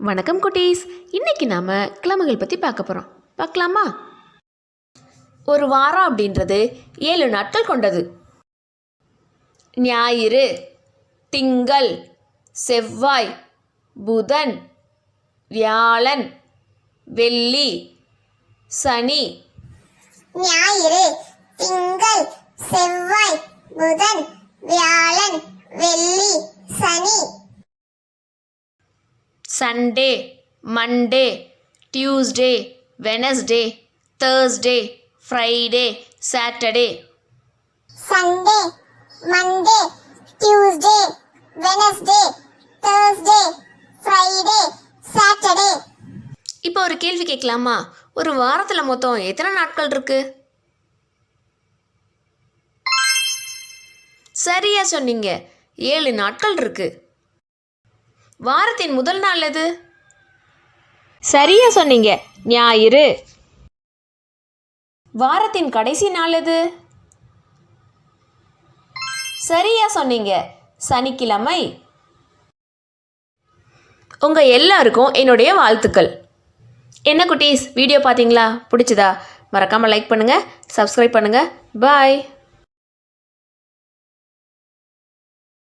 வணக்கம் குட்டீஸ். இன்னைக்கு நாம கிழமைகள் பற்றி பார்க்க போகிறோம். பார்க்கலாமா? ஒரு வாரம் அப்படின்றது 7 நாட்கள் கொண்டது. ஞாயிறு, திங்கள், செவ்வாய், புதன், வியாழன், வெள்ளி, சனி. ஞாயிறு, திங்கள், செவ்வாய், புதன், வியாழன், வெள்ளி, சனி. Sunday, Monday, Tuesday, Wednesday, Thursday, Friday, Saturday. Sunday, Monday, Tuesday, Wednesday, Thursday, Friday, Saturday. இப்போ ஒரு கேள்வி கேட்கலாமா? ஒரு வாரத்தில் மொத்தம் எத்தனை நாட்கள் இருக்கு? சரியா சொன்னீங்க, 7 நாட்கள் இருக்கு. வாரத்தின் முதல் நாள் எது? சரியா சொன்னீங்க, ஞாயிறு. வாரத்தின் கடைசி நாள் எது? சரியா சொன்னீங்க, சனிக்கிழமை. உங்க எல்லாருக்கும் என்னுடைய வாழ்த்துக்கள். என்ன குட்டீஸ், வீடியோ பார்த்தீங்களா? பிடிச்சதா? மறக்காமல் லைக் பண்ணுங்கள், சப்ஸ்கிரைப் பண்ணுங்கள். பாய்.